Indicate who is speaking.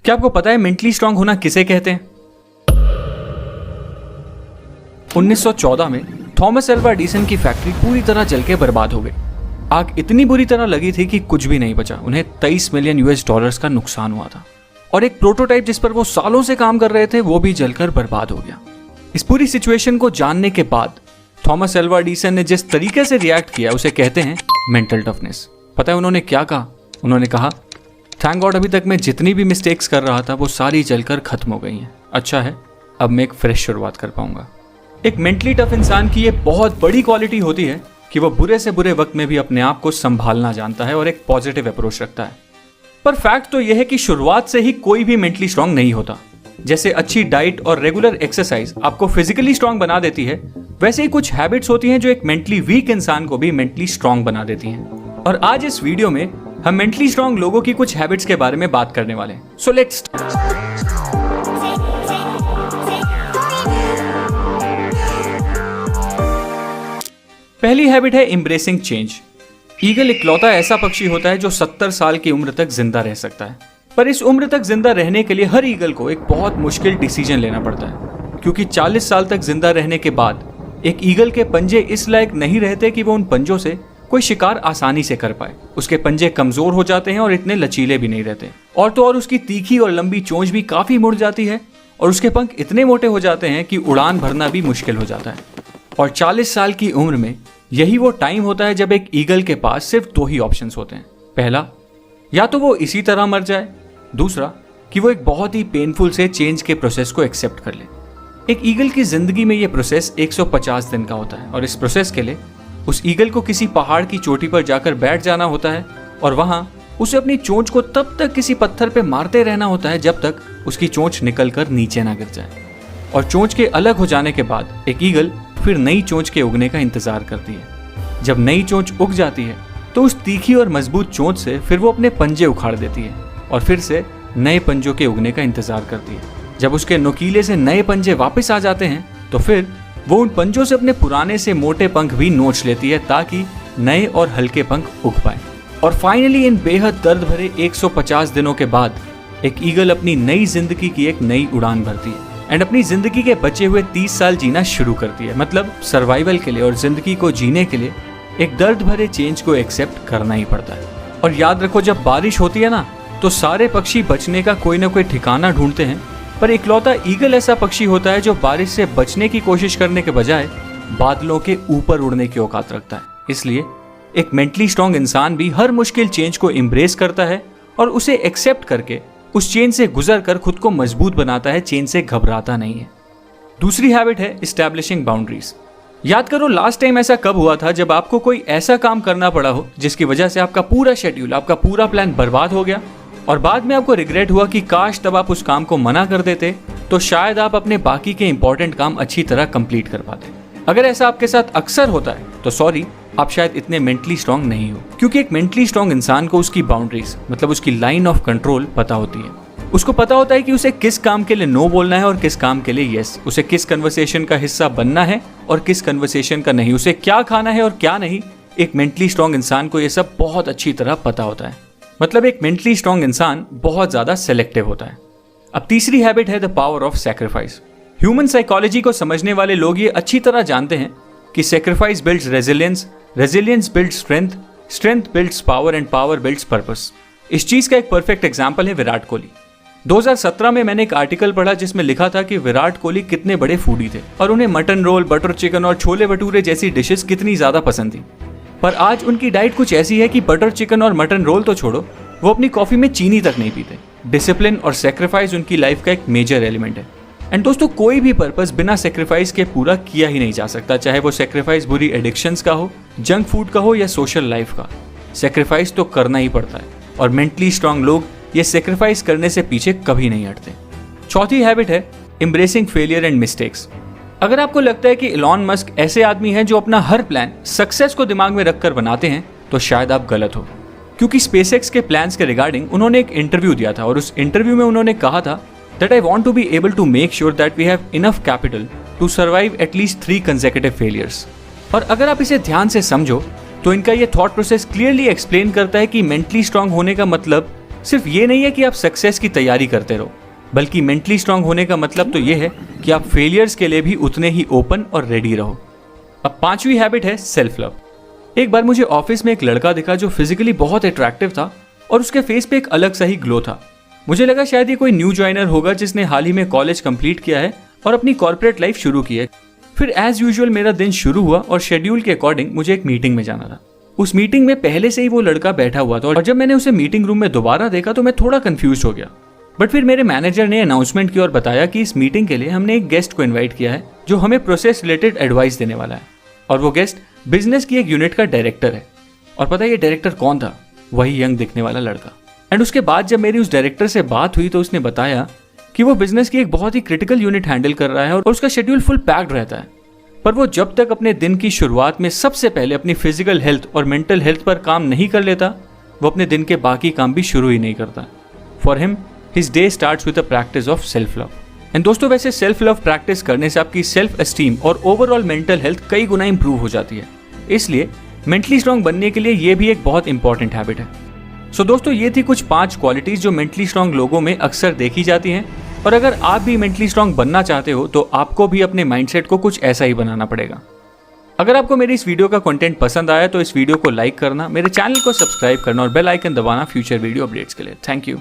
Speaker 1: क्या आपको पता है मेंटली स्ट्रांग होना किसे कहते हैं? 1914 में थॉमस अल्वा एडिसन की फैक्ट्री पूरी तरह जल के बर्बाद हो गई। आग इतनी बुरी तरह लगी थी कि कुछ भी नहीं बचा। उन्हें 23 मिलियन US$ का नुकसान हुआ था और एक प्रोटोटाइप जिस पर वो सालों से काम कर रहे थे वो भी जलकर बर्बाद हो गया। इस पूरी सिचुएशन को जानने के बाद थॉमस अल्वा एडिसन ने जिस तरीके से रिएक्ट किया उसे कहते हैं मेंटल टफनेस। पता है उन्होंने क्या कहा? उन्होंने कहा, थैंक गॉड अभी तक मैं जितनी भी मिस्टेक्स कर रहा था वो सारी जलकर खत्म हो गई हैं। अच्छा है, अब मैं एक फ्रेश शुरुआत कर पाऊंगा। एक मेंटली टफ इंसान की ये बहुत बड़ी क्वालिटी होती है कि वो बुरे से बुरे वक्त में भी अपने आप को संभालना जानता है और एक पॉजिटिव अप्रोच रखता है। पर फैक्ट तो यह है कि शुरुआत से ही कोई भी मेंटली स्ट्रांग नहीं होता। जैसे अच्छी डाइट और रेगुलर एक्सरसाइज आपको फिजिकली स्ट्रांग बना देती है, वैसे ही कुछ हैबिट्स होती हैं जो एक मेंटली वीक इंसान को भी मेंटली स्ट्रांग बना देती हैं। और आज इस वीडियो में हम मेंटली स्ट्रांग लोगों की कुछ हैबिट्स के बारे में बात करने वाले हैं। सो लेट्स पहली हैबिट है एम्ब्रेसिंग चेंज। ईगल इकलौता ऐसा पक्षी होता है जो 70 साल की उम्र तक जिंदा रह सकता है। पर इस उम्र तक जिंदा रहने के लिए हर ईगल को एक बहुत मुश्किल डिसीजन लेना पड़ता है, क्योंकि 40 साल तक जिंदा रहने के बाद एक ईगल के पंजे इस लायक नहीं रहते कि वो उन पंजों से कोई शिकार आसानी से कर पाए। उसके पंजे कमजोर हो जाते हैं और इतने लचीले भी नहीं रहते। और तो और उसकी तीखी और लंबी चोंच भी काफी मुड़ जाती है और उसके पंख इतने मोटे हो जाते हैं कि उड़ान भरना भी मुश्किल हो जाता है। और 40 साल की उम्र में यही वो टाइम होता है जब एक ईगल के पास सिर्फ 2 ही ऑप्शंस होते हैं। पहला, या तो वो इसी तरह मर जाए, दूसरा कि वो एक बहुत ही पेनफुल से चेंज के प्रोसेस को एक्सेप्ट कर ले। एक ईगल की जिंदगी में ये प्रोसेस 150 दिन का होता है और इस प्रोसेस के लिए उस ईगल को किसी पहाड़ की चोटी पर जाकर बैठ जाना होता है और वहां उसे अपनी चोंच को तब तक किसी पत्थर पे मारते रहना होता है जब तक उसकी चोंच निकलकर नीचे ना गिर जाए। और चोंच के अलग हो जाने के बाद एक ईगल फिर नई चोंच के उगने का इंतजार करती है। जब नई चोंच उग जाती है तो उस तीखी और मजबूत चोंच से फिर वो अपने पंजे उखाड़ देती है और फिर से नए पंजों के उगने का इंतजार करती है। जब उसके नुकीले से नए पंजे वापस आ जाते हैं तो फिर वो उन पंजों से अपने पुराने से मोटे पंख भी नोच लेती है ताकि नए और हल्के पंख उग पाए। और फाइनली इन बेहद दर्द भरे 150 दिनों के बाद एक ईगल अपनी नई जिंदगी की एक नई उड़ान भरती है एंड अपनी जिंदगी के बचे हुए 30 साल जीना शुरू करती है। मतलब सर्वाइवल के लिए और जिंदगी को जीने के लिए एक दर्द भरे चेंज को एक्सेप्ट करना ही पड़ता है। और याद रखो, जब बारिश होती है ना तो सारे पक्षी बचने का कोई ना कोई ठिकाना ढूंढते हैं, पर इकलौता ईगल ऐसा पक्षी होता है जो बारिश से बचने की कोशिश करने के बजाय बादलों के ऊपर उड़ने की औकात रखता है। इसलिए एक मेंटली स्ट्रांग इंसान भी हर मुश्किल चेंज को एम्ब्रेस करता है और उसे एक्सेप्ट करके उस चेंज से गुजर कर खुद को मजबूत बनाता है, चेंज से घबराता नहीं है। दूसरी हैबिट है एस्टैब्लिशिंग बाउंड्रीज। याद करो लास्ट टाइम ऐसा कब हुआ था जब आपको कोई ऐसा काम करना पड़ा हो जिसकी वजह से आपका पूरा शेड्यूल, आपका पूरा प्लान बर्बाद हो गया और बाद में आपको रिग्रेट हुआ कि काश तब आप उस काम को मना कर देते तो शायद आप अपने बाकी के इंपॉर्टेंट काम अच्छी तरह कंप्लीट कर पाते। अगर ऐसा आपके साथ अक्सर होता है तो सॉरी, आप शायद इतने मेंटली स्ट्रांग नहीं हो, क्योंकि एक मेंटली स्ट्रांग इंसान को उसकी बाउंड्रीज मतलब उसकी लाइन ऑफ कंट्रोल पता होती है। उसको पता होता है कि उसे किस काम के लिए नो बोलना है और किस काम के लिए यस, उसे किस कन्वर्सेशन का हिस्सा बनना है और किस कन्वर्सेशन का नहीं, उसे क्या खाना है और क्या नहीं। एक मेंटली स्ट्रांग इंसान को यह सब बहुत अच्छी तरह पता होता है। मतलब एक मेंटली स्ट्रांग इंसान बहुत ज्यादा सेलेक्टिव होता है। अब तीसरी हैबिट है the power of sacrifice. Human psychology को समझने वाले लोग ये अच्छी तरह जानते हैं कि sacrifice builds resilience, resilience builds strength, strength builds power and power builds purpose. इस चीज का एक परफेक्ट एग्जांपल है विराट कोहली। 2017 में मैंने एक आर्टिकल पढ़ा जिसमें लिखा था कि विराट कोहली कितने बड़े फूडी थे और उन्हें मटन रोल, बटर चिकन और छोले भटूरे जैसी डिशेस कितनी ज्यादा पसंद थी। पर आज उनकी डाइट कुछ ऐसी है कि बटर चिकन और मटन रोल तो छोड़ो, वो अपनी कॉफी में चीनी तक नहीं पीते। डिसिप्लिन और सैक्रिफाइस उनकी लाइफ का एक मेजर एलिमेंट है। एंड दोस्तों, कोई भी पर्पस बिना सैक्रिफाइस के पूरा किया ही नहीं जा सकता, चाहे वो सैक्रिफाइस बुरी एडिक्शंस का हो, जंक फूड का हो या सोशल लाइफ का। सैक्रिफाइस तो करना ही पड़ता है और मेंटली स्ट्रांग लोग ये सैक्रिफाइस करने से पीछे कभी नहीं हटते। चौथी हैबिट है एम्ब्रेसिंग फेलियर एंड मिस्टेक्स। अगर आपको लगता है कि इलॉन मस्क ऐसे आदमी हैं जो अपना हर प्लान सक्सेस को दिमाग में रखकर बनाते हैं, तो शायद आप गलत हो, क्योंकि स्पेसएक्स के प्लान्स के रिगार्डिंग उन्होंने एक इंटरव्यू दिया था और उस इंटरव्यू में उन्होंने कहा था that I want to be able to make sure that we have enough capital to survive at least 3 consecutive failures. और अगर आप इसे ध्यान से समझो तो इनका ये थॉट प्रोसेस क्लियरली एक्सप्लेन करता है कि मेंटली स्ट्रांग होने का मतलब सिर्फ ये नहीं है कि आप सक्सेस की तैयारी करते रहो, बल्कि मेंटली स्ट्रांग होने का मतलब तो ये है कि आप फेलियर्स के लिए भी उतने ही ओपन और रेडी रहो। अब 5वीं हैबिट है सेल्फ लव। एक बार मुझे ऑफिस में एक लड़का दिखा जो फिजिकली बहुत अट्रैक्टिव था और उसके फेस पे एक अलग सा ही ग्लो था। मुझे लगा शायद ये कोई न्यू ज्वाइनर होगा जिसने हाल ही में कॉलेज कंप्लीट किया है और अपनी कॉर्पोरेट लाइफ शुरू की है। फिर एज यूजुअल मेरा दिन शुरू हुआ और शेड्यूल के अकॉर्डिंग मुझे एक मीटिंग में जाना था। उस मीटिंग में पहले से ही वो लड़का बैठा हुआ था और जब मैंने उसे मीटिंग रूम में दोबारा देखा तो मैं थोड़ा कंफ्यूज हो गया। बट फिर मेरे मैनेजर ने अनाउंसमेंट की और बताया कि इस मीटिंग के लिए हमने एक गेस्ट को इन्वाइट किया है जो हमें प्रोसेस रिलेटेड एडवाइस देने वाला है, और वो गेस्ट बिजनेस की एक यूनिट का डायरेक्टर है। और पता है ये डायरेक्टर कौन था? वही यंग दिखने वाला लड़का। एंड उसके बाद जब मेरी उस डायरेक्टर से बात हुई तो उसने बताया कि वो बिजनेस की एक बहुत ही क्रिटिकल यूनिट हैंडल कर रहा है और उसका शेड्यूल फुल पैक्ड रहता है, पर वो जब तक अपने दिन की शुरुआत में सबसे पहले अपनी फिजिकल हेल्थ और मेंटल हेल्थ पर काम नहीं कर लेता, वो अपने दिन के बाकी काम भी शुरू ही नहीं करता। For him his day starts with a practice of self love. And दोस्तों, वैसे सेल्फ लव प्रैक्टिस करने से आपकी सेल्फ एस्टीम और ओवरऑल मेंटल हेल्थ कई गुना इंप्रूव हो जाती है। इसलिए मेंटली स्ट्रांग बनने के लिए ये भी एक बहुत इंपॉर्टेंट हैबिट है। सो दोस्तों, ये थी कुछ 5 क्वालिटीज जो मेंटली स्ट्रांग लोगों में अक्सर देखी जाती हैं। और अगर आप भी मेंटली स्ट्रांग बनना चाहते हो तो आपको भी अपने माइंडसेट को कुछ ऐसा ही बनाना पड़ेगा। अगर आपको मेरी इस वीडियो का कंटेंट पसंद आया तो इस वीडियो को लाइक करना, मेरे चैनल को सब्सक्राइब करना और बेल आइकन दबाना फ्यूचर वीडियो अपडेट्स के लिए। Thank you.